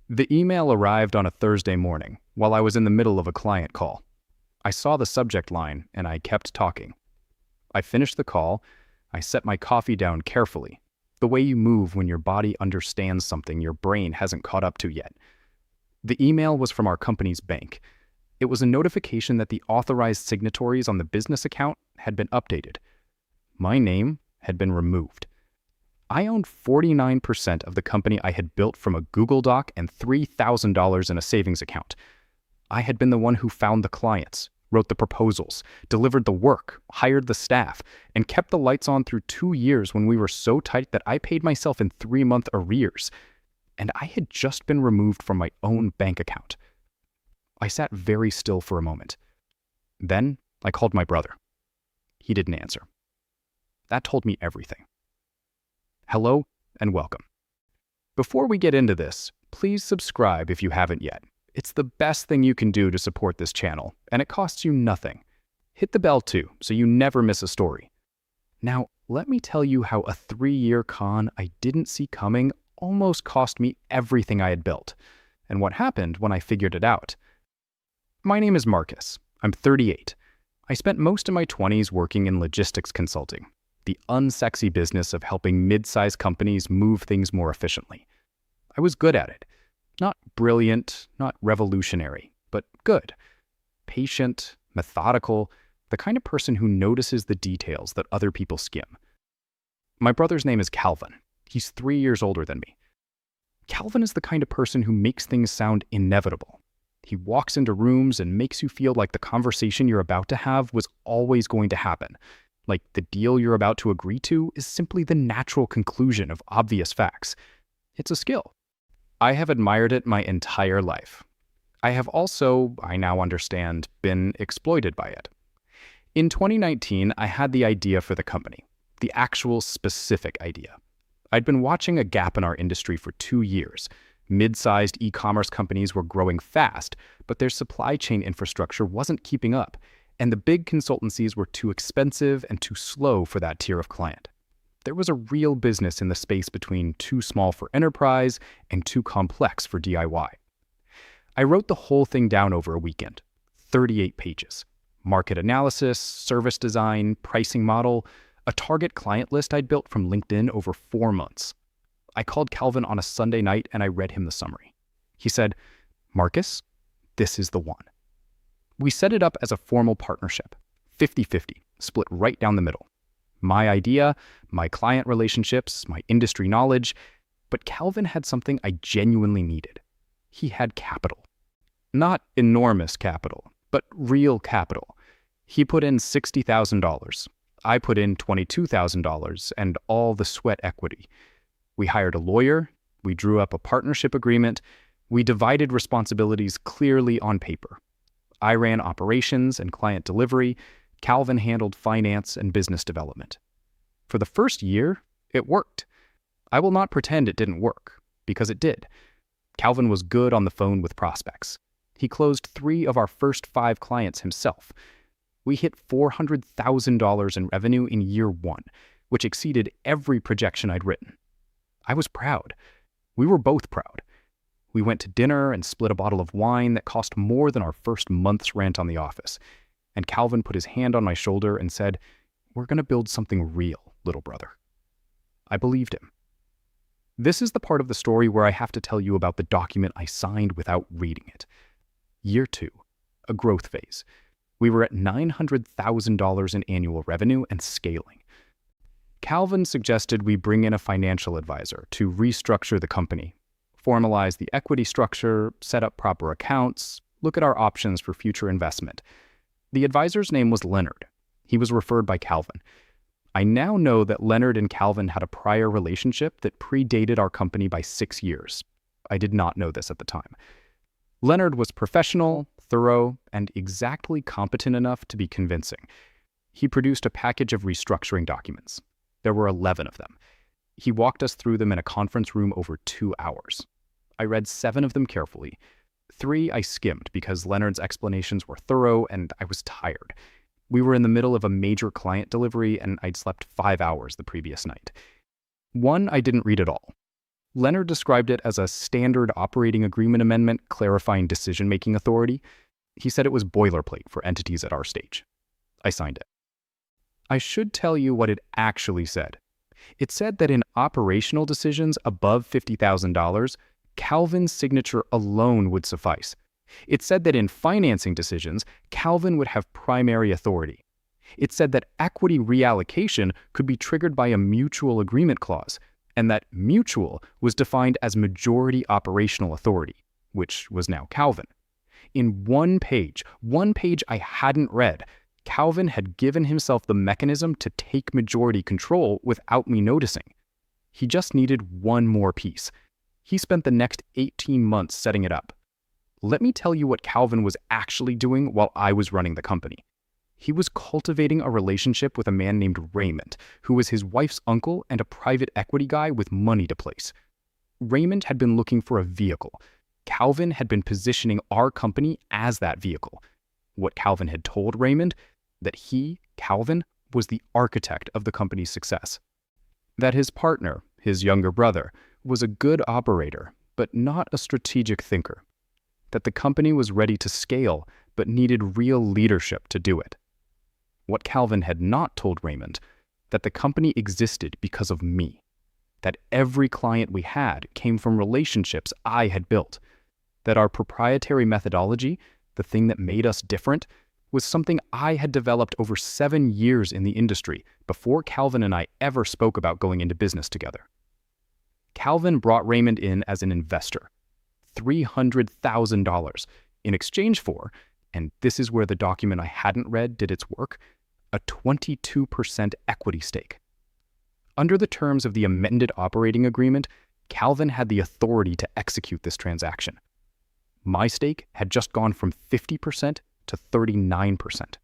The email arrived on a Thursday morning while I was in the middle of a client call. I saw the subject line and I kept talking. I finished the call. I set my coffee down carefully, the way you move when your body understands something your brain hasn't caught up to yet. The email was from our company's bank. It was a notification that the authorized signatories on the business account had been updated. My name had been removed. I owned 49% of the company I had built from a Google Doc and $3,000 in a savings account. I had been the one who found the clients, wrote the proposals, delivered the work, hired the staff, and kept the lights on through 2 years when we were so tight that I paid myself in 3-month arrears. And I had just been removed from my own bank account. I sat very still for a moment. Then I called my brother. He didn't answer. That told me everything. Hello and welcome. Before we get into this, please subscribe if you haven't yet. It's the best thing you can do to support this channel, and it costs you nothing. Hit the bell too, so you never miss a story. Now, let me tell you how a 3-year con I didn't see coming almost cost me everything I had built, and what happened when I figured it out. My name is Marcus. I'm 38. I spent most of my 20s working in logistics consulting, the unsexy business of helping mid-sized companies move things more efficiently. I was good at it. Not brilliant, not revolutionary, but good. Patient, methodical, the kind of person who notices the details that other people skim. My brother's name is Calvin. He's 3 years older than me. Calvin is the kind of person who makes things sound inevitable. He walks into rooms and makes you feel like the conversation you're about to have was always going to happen. Like the deal you're about to agree to is simply the natural conclusion of obvious facts. It's a skill. I have admired it my entire life. I have also, I now understand, been exploited by it. In 2019, I had the idea for the company, the actual specific idea. I'd been watching a gap in our industry for 2 years. Mid-sized e-commerce companies were growing fast, but their supply chain infrastructure wasn't keeping up, and the big consultancies were too expensive and too slow for that tier of client. There was a real business in the space between too small for enterprise and too complex for DIY. I wrote the whole thing down over a weekend, 38 pages. Market analysis, service design, pricing model, a target client list I'd built from LinkedIn over 4 months. I called Calvin on a Sunday night and I read him the summary. He said, "Marcus, this is the one." We set it up as a formal partnership, 50-50, split right down the middle. My idea, my client relationships, my industry knowledge, but Calvin had something I genuinely needed. He had capital. Not enormous capital, but real capital. He put in $60,000. I put in $22,000 and all the sweat equity. We hired a lawyer, we drew up a partnership agreement, we divided responsibilities clearly on paper. I ran operations and client delivery, Calvin handled finance and business development. For the first year, it worked. I will not pretend it didn't work, because it did. Calvin was good on the phone with prospects. He closed 3 of our first 5 clients himself. We hit $400,000 in revenue in year 1, which exceeded every projection I'd written. I was proud. We were both proud. We went to dinner and split a bottle of wine that cost more than our first month's rent on the office. And Calvin put his hand on my shoulder and said, "We're going to build something real, little brother." I believed him. This is the part of the story where I have to tell you about the document I signed without reading it. Year 2, a growth phase. We were at $900,000 in annual revenue and scaling. Calvin suggested we bring in a financial advisor to restructure the company, formalize the equity structure, set up proper accounts, look at our options for future investment. The advisor's name was Leonard. He was referred by Calvin. I now know that Leonard and Calvin had a prior relationship that predated our company by 6 years. I did not know this at the time. Leonard was professional, thorough, and exactly competent enough to be convincing. He produced a package of restructuring documents. There were 11 of them. He walked us through them in a conference room over 2 hours. I read 7 of them carefully. 3 I skimmed because Leonard's explanations were thorough and I was tired. We were in the middle of a major client delivery and I'd slept 5 hours the previous night. 1 I didn't read at all. Leonard described it as a standard operating agreement amendment clarifying decision-making authority. He said it was boilerplate for entities at our stage. I signed it. I should tell you what it actually said. It said that in operational decisions above $50,000, Calvin's signature alone would suffice. It said that in financing decisions, Calvin would have primary authority. It said that equity reallocation could be triggered by a mutual agreement clause, and that mutual was defined as majority operational authority, which was now Calvin. In one page I hadn't read, Calvin had given himself the mechanism to take majority control without me noticing. He just needed one more piece. He spent the next 18 months setting it up. Let me tell you what Calvin was actually doing while I was running the company. He was cultivating a relationship with a man named Raymond, who was his wife's uncle and a private equity guy with money to place. Raymond had been looking for a vehicle. Calvin had been positioning our company as that vehicle. What Calvin had told Raymond, that he, Calvin, was the architect of the company's success. That his partner, his younger brother, was a good operator, but not a strategic thinker. That the company was ready to scale, but needed real leadership to do it. What Calvin had not told Raymond, that the company existed because of me. That every client we had came from relationships I had built. That our proprietary methodology, the thing that made us different, was something I had developed over 7 years in the industry before Calvin and I ever spoke about going into business together. Calvin brought Raymond in as an investor, $300,000, in exchange for, and this is where the document I hadn't read did its work, a 22% equity stake. Under the terms of the amended operating agreement, Calvin had the authority to execute this transaction. My stake had just gone from 50% to 39%.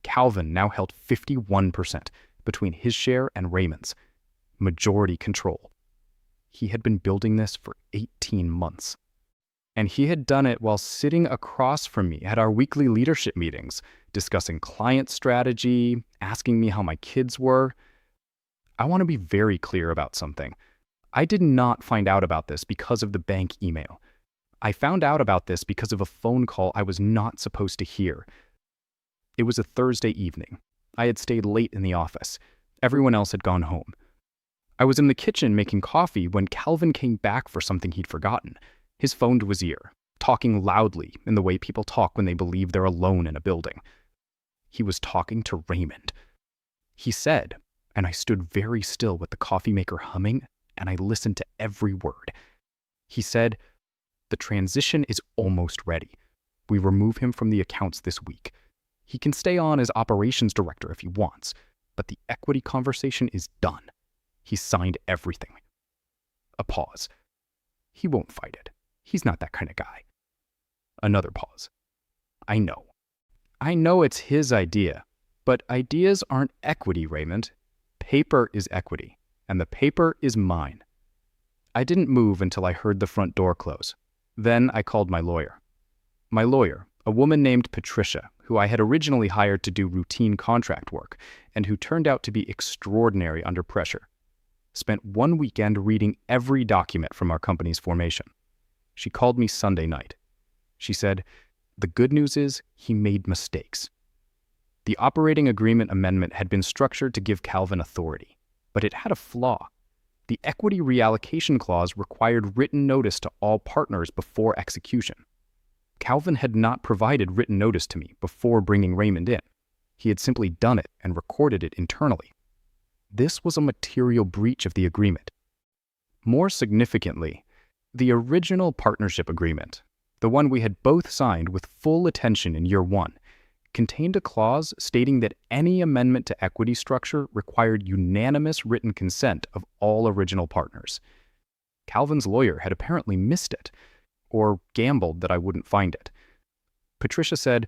Calvin now held 51% between his share and Raymond's. Majority control. He had been building this for 18 months. And he had done it while sitting across from me at our weekly leadership meetings, discussing client strategy, asking me how my kids were. I want to be very clear about something. I did not find out about this because of the bank email. I found out about this because of a phone call I was not supposed to hear. It was a Thursday evening. I had stayed late in the office. Everyone else had gone home. I was in the kitchen making coffee when Calvin came back for something he'd forgotten. His phone to his ear, talking loudly in the way people talk when they believe they're alone in a building. He was talking to Raymond. He said, and I stood very still with the coffee maker humming, and I listened to every word. He said, "The transition is almost ready. We remove him from the accounts this week. He can stay on as operations director if he wants, but the equity conversation is done. He signed everything." A pause. He won't fight it. He's not that kind of guy. Another pause. I know it's his idea, but ideas aren't equity, Raymond. Paper is equity, and the paper is mine. I didn't move until I heard the front door close. Then I called my lawyer. My lawyer, a woman named Patricia, who I had originally hired to do routine contract work, and who turned out to be extraordinary under pressure, spent one weekend reading every document from our company's formation. She called me Sunday night. She said, "The good news is he made mistakes." The operating agreement amendment had been structured to give Calvin authority, but it had a flaw. The equity reallocation clause required written notice to all partners before execution. Calvin had not provided written notice to me before bringing Raymond in. He had simply done it and recorded it internally. This was a material breach of the agreement. More significantly, the original partnership agreement, the one we had both signed with full attention in year one, contained a clause stating that any amendment to equity structure required unanimous written consent of all original partners. Calvin's lawyer had apparently missed it, or gambled that I wouldn't find it. Patricia said,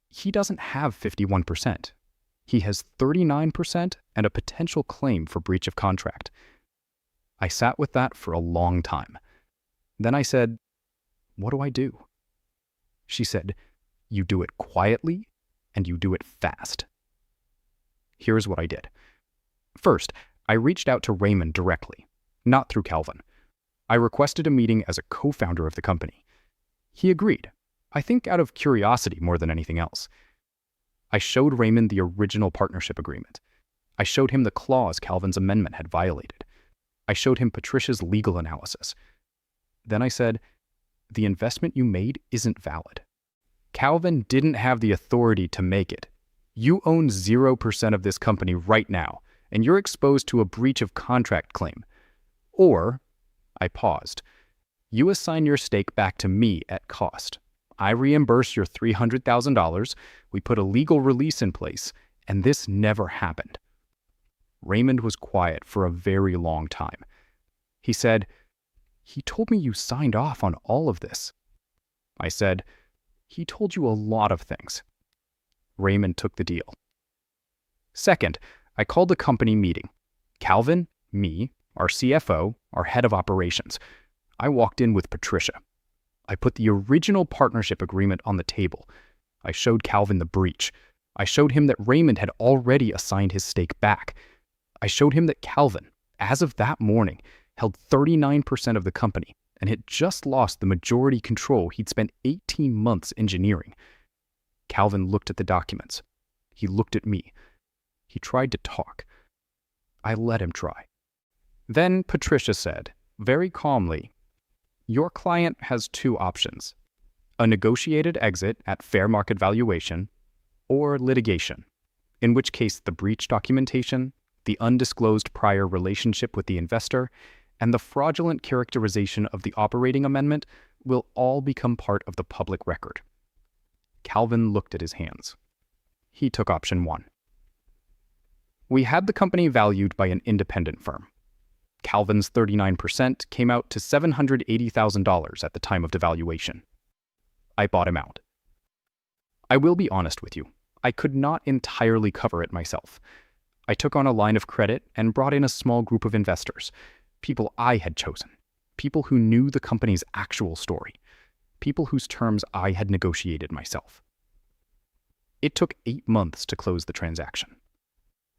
"He doesn't have 51%. He has 39% and a potential claim for breach of contract." I sat with that for a long time. Then I said, "What do I do?" She said, "You do it quietly and you do it fast." Here's what I did. First, I reached out to Raymond directly, not through Calvin. I requested a meeting as a co-founder of the company. He agreed, I think out of curiosity more than anything else. I showed Raymond the original partnership agreement. I showed him the clause Calvin's amendment had violated. I showed him Patricia's legal analysis. Then I said, the investment you made isn't valid. Calvin didn't have the authority to make it. You own 0% of this company right now, and you're exposed to a breach of contract claim. Or, I paused, you assign your stake back to me at cost. I reimburse your $300,000, we put a legal release in place, and this never happened. Raymond was quiet for a very long time. He said, he told me you signed off on all of this. I said, he told you a lot of things. Raymond took the deal. Second, I called a company meeting. Calvin, me, our CFO, our head of operations. I walked in with Patricia. I put the original partnership agreement on the table. I showed Calvin the breach. I showed him that Raymond had already assigned his stake back. I showed him that Calvin, as of that morning, held 39% of the company and had just lost the majority control he'd spent 18 months engineering. Calvin looked at the documents. He looked at me. He tried to talk. I let him try. Then Patricia said, very calmly, your client has two options: a negotiated exit at fair market valuation or litigation, in which case the breach documentation, the undisclosed prior relationship with the investor, and the fraudulent characterization of the operating amendment will all become part of the public record. Calvin looked at his hands. He took option one. We had the company valued by an independent firm. Calvin's 39% came out to $780,000 at the time of devaluation. I bought him out. I will be honest with you, I could not entirely cover it myself. I took on a line of credit and brought in a small group of investors, people I had chosen, people who knew the company's actual story, people whose terms I had negotiated myself. It took 8 months to close the transaction.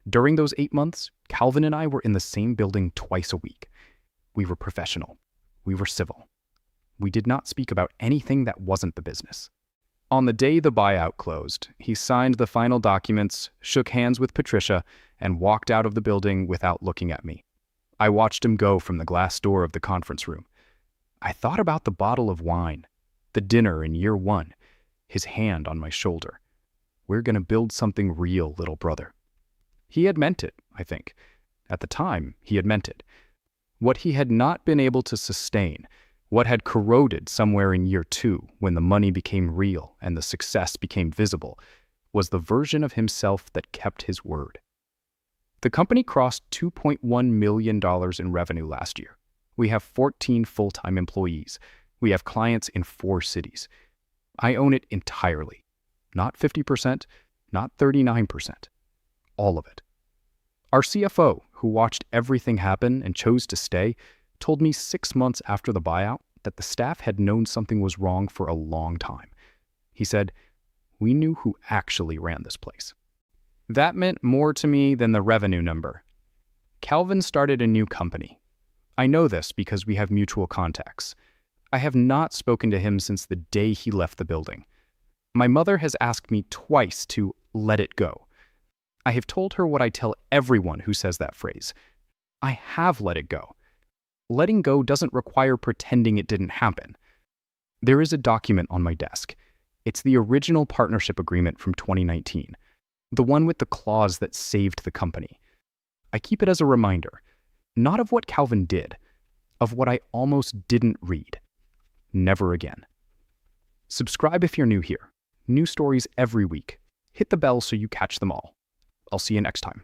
During those 8 months, Calvin and I were in the same building twice a week. We were professional. We were civil. We did not speak about anything that wasn't the business. On the day the buyout closed, he signed the final documents, shook hands with Patricia, and walked out of the building without looking at me. I watched him go from the glass door of the conference room. I thought about the bottle of wine, the dinner in year one, his hand on my shoulder. We're going to build something real, little brother. He had meant it, I think. At the time, he had meant it. What he had not been able to sustain, what had corroded somewhere in year two when the money became real and the success became visible, was the version of himself that kept his word. The company crossed $2.1 million in revenue last year. We have 14 full-time employees. We have clients in 4 cities. I own it entirely. Not 50%, not 39%. All of it. Our CFO, who watched everything happen and chose to stay, told me 6 months after the buyout that the staff had known something was wrong for a long time. He said, we knew who actually ran this place. That meant more to me than the revenue number. Calvin started a new company. I know this because we have mutual contacts. I have not spoken to him since the day he left the building. My mother has asked me twice to let it go. I have told her what I tell everyone who says that phrase. I have let it go. Letting go doesn't require pretending it didn't happen. There is a document on my desk. It's the original partnership agreement from 2019, the one with the clause that saved the company. I keep it as a reminder, not of what Calvin did, of what I almost didn't read. Never again. Subscribe if you're new here. New stories every week. Hit the bell so you catch them all. I'll see you next time.